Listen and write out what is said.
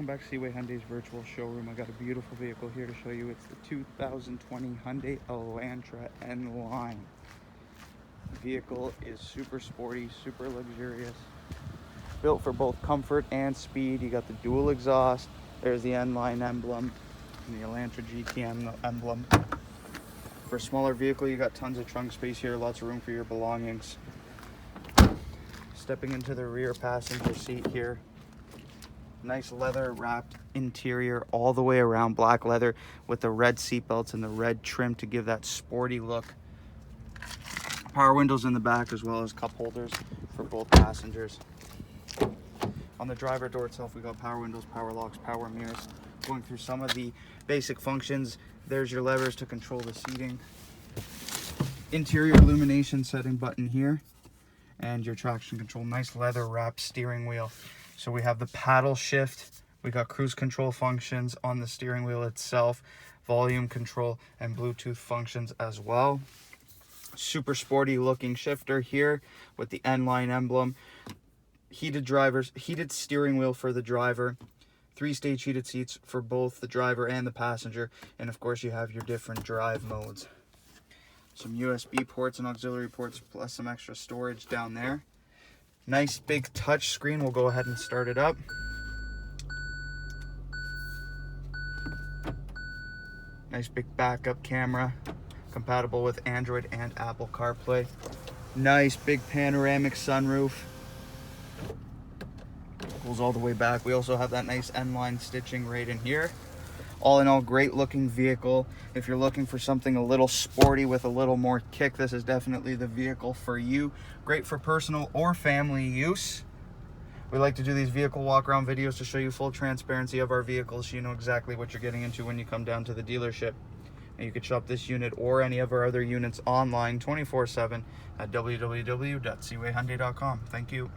Welcome back to Seaway Hyundai's virtual showroom. I got a beautiful vehicle here to show you. It's the 2020 Hyundai Elantra N line. The vehicle is super sporty, super luxurious, built for both comfort and speed. You got the dual exhaust. There's the N line emblem and the Elantra GT N emblem. For a smaller vehicle, you got tons of trunk space here, lots of room for your belongings. Stepping into the rear passenger seat here. Nice leather wrapped interior all the way around, black leather with the red seat belts and the red trim to give that sporty look. Power windows in the back as well as cup holders for both passengers. On the driver door itself, we got power windows, power locks, power mirrors. Going through some of the basic functions, there's your levers to control the seating. Interior illumination setting button here and your traction control. Nice leather wrapped steering wheel. So we have the paddle shift, we got cruise control functions on the steering wheel itself, volume control and Bluetooth functions as well. Super sporty looking shifter here with the N-line emblem. Heated steering wheel for the driver. 3-stage heated seats for both the driver and the passenger. And of course you have your different drive modes. Some USB ports and auxiliary ports plus some extra storage down there. Nice big touch screen. We'll go ahead and start it up. Nice big backup camera, compatible with Android and Apple CarPlay. Nice big panoramic sunroof. Goes all the way back. We also have that nice N-line stitching right in here. All in all, great looking vehicle. If you're looking for something a little sporty with a little more kick, this is definitely the vehicle for you. Great for personal or family use. We like to do these vehicle walk around videos to show you full transparency of our vehicles so you know exactly what you're getting into when you come down to the dealership. And you can shop this unit or any of our other units online 24/7 at www.seawayhyundai.com. Thank you.